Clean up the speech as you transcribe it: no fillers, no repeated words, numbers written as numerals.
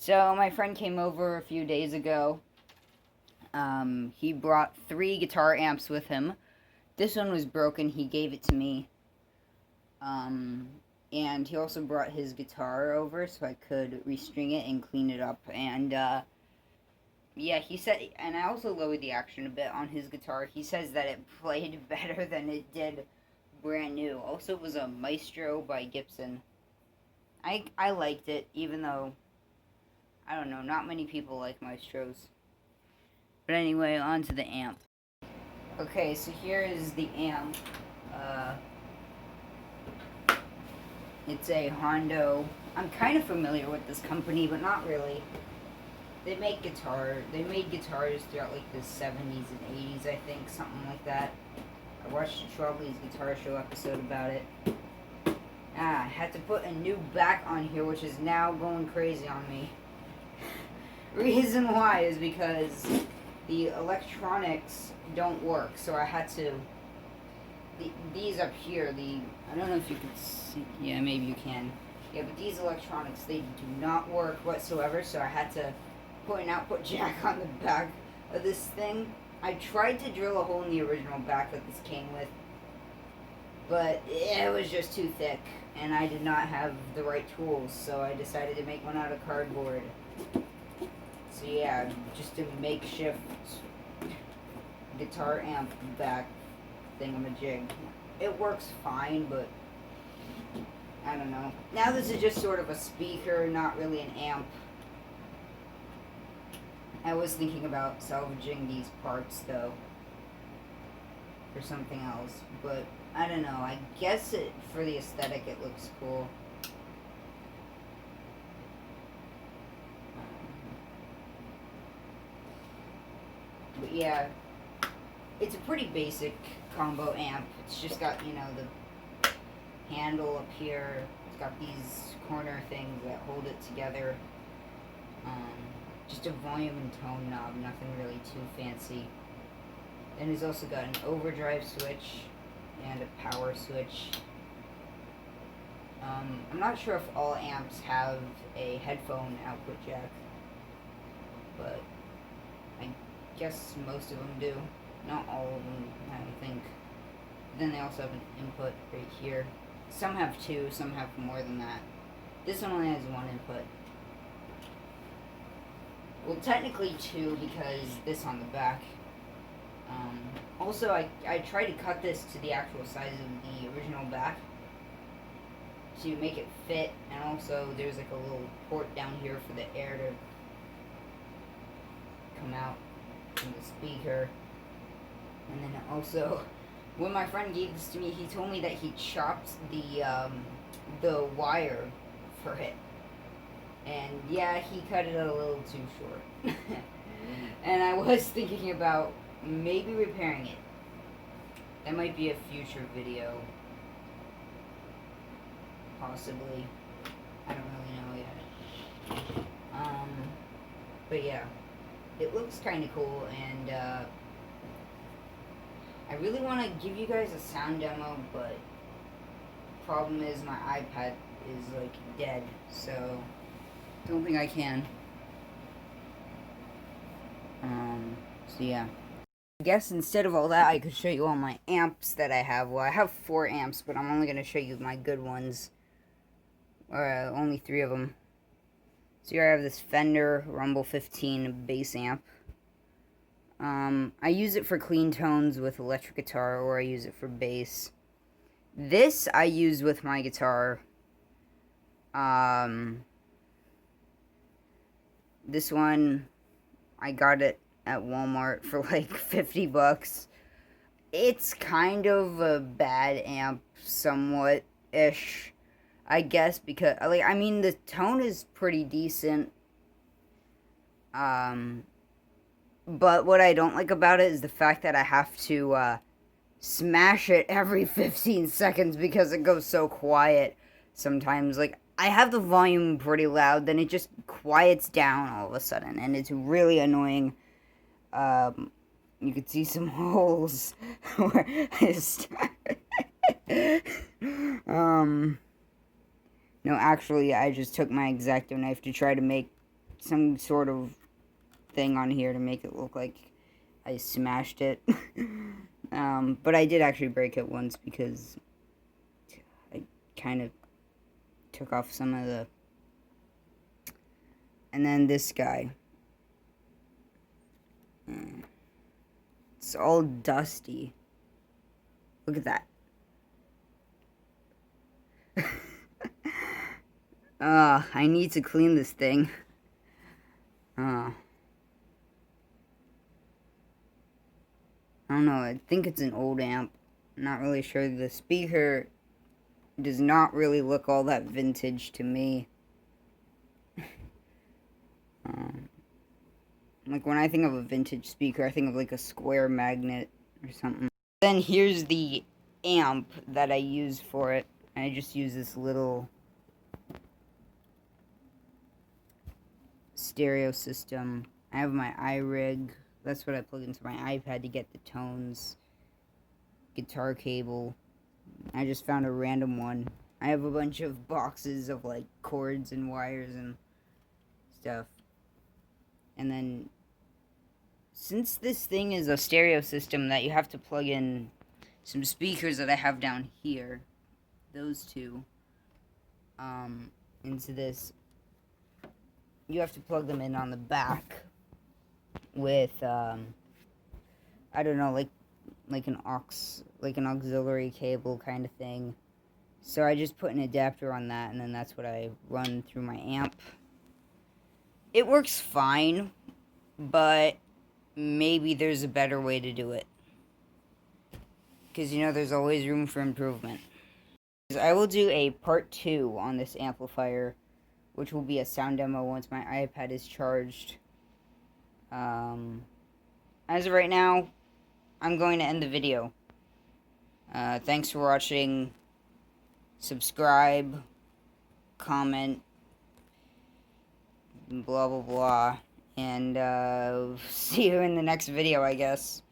So my friend came over a few days ago. He brought 3 guitar amps with him. This one was broken. He gave it to me. Um, and he also brought his guitar over so I could restring it and clean it up. And yeah, he said, and I also lowered the action a bit on his guitar. He says that it played better than it did brand new. Also, it was a Maestro by Gibson. I liked it, even though I don't know, not many people like Maestros. But anyway, on to the amp. Okay, so here is the amp. Uh, it's a Hondo. I'm kind of familiar with this company, but not really. They made guitars throughout like the 70s and 80s, I think, something like that. I watched Troubley's Guitar Show episode about it. I had to put a new back on here, which is now going crazy on me. Reason why is because the electronics don't work, so I had to. These up here, I don't know if you can see. Yeah, maybe you can. Yeah, but these electronics, they do not work whatsoever, so I had to put an output jack on the back of this thing. I tried to drill a hole in the original back that this came with, but it was just too thick, and I did not have the right tools, so I decided to make one out of cardboard. So yeah, just a makeshift guitar amp back thingamajig. It works fine, but I don't know. Now this is just sort of a speaker, not really an amp. I was thinking about salvaging these parts though for something else, but I don't know. I guess for the aesthetic it looks cool. But yeah, it's a pretty basic combo amp. It's just got, the handle up here. It's got these corner things that hold it together. Just a volume and tone knob, nothing really too fancy. And it's also got an overdrive switch and a power switch. I'm not sure if all amps have a headphone output jack, but I guess most of them do. Not all of them, I don't think. Then they also have an input right here. Some have 2, some have more than that. This one only has 1 input. Well, technically 2 because this on the back. Also, I tried to cut this to the actual size of the original back to make it fit, and also there's like a little port down here for the air to come out from the speaker. And then also, when my friend gave this to me, he told me that he chopped the wire for it. And yeah, he cut it a little too short. And I was thinking about maybe repairing it. That might be a future video. Possibly. I don't really know yet. But yeah. It looks kind of cool, and I really want to give you guys a sound demo, but problem is my iPad is like dead, so don't think I can. So yeah. I guess instead of all that, I could show you all my amps that I have. Well, I have 4 amps, but I'm only going to show you my good ones. Only 3 of them. So here I have this Fender Rumble 15 bass amp. I use it for clean tones with electric guitar, or I use it for bass. This I use with my guitar. This one, I got it at Walmart for like $50. It's kind of a bad amp, somewhat-ish, I guess, because, I mean, the tone is pretty decent. But what I don't like about it is the fact that I have to, smash it every 15 seconds because it goes so quiet sometimes. Like, I have the volume pretty loud, then it just quiets down all of a sudden, and it's really annoying. You could see some holes where I no, actually, I just took my X-Acto knife to try to make some sort of thing on here to make it look like I smashed it. But I did actually break it once because I kind of took off some of the... And then this guy. It's all dusty. Look at that. I need to clean this thing. I don't know, I think it's an old amp. I'm not really sure. The speaker does not really look all that vintage to me. Like, when I think of a vintage speaker, I think of like a square magnet or something. Then here's the amp that I use for it. I just use this little stereo system. I have my iRig. That's what I plug into my iPad to get the tones. Guitar cable. I just found a random one. I have a bunch of boxes of like cords and wires and stuff. And then, since this thing is a stereo system that you have to plug in some speakers that I have down here, those two, into this, you have to plug them in on the back with, I don't know, like an auxiliary cable kind of thing. So I just put an adapter on that, and then that's what I run through my amp. It works fine, but maybe there's a better way to do it. Because, you know, there's always room for improvement. I will do a part 2 on this amplifier, which will be a sound demo once my iPad is charged. As of right now, I'm going to end the video. Thanks for watching. Subscribe, comment, blah blah blah, and see you in the next video, I guess.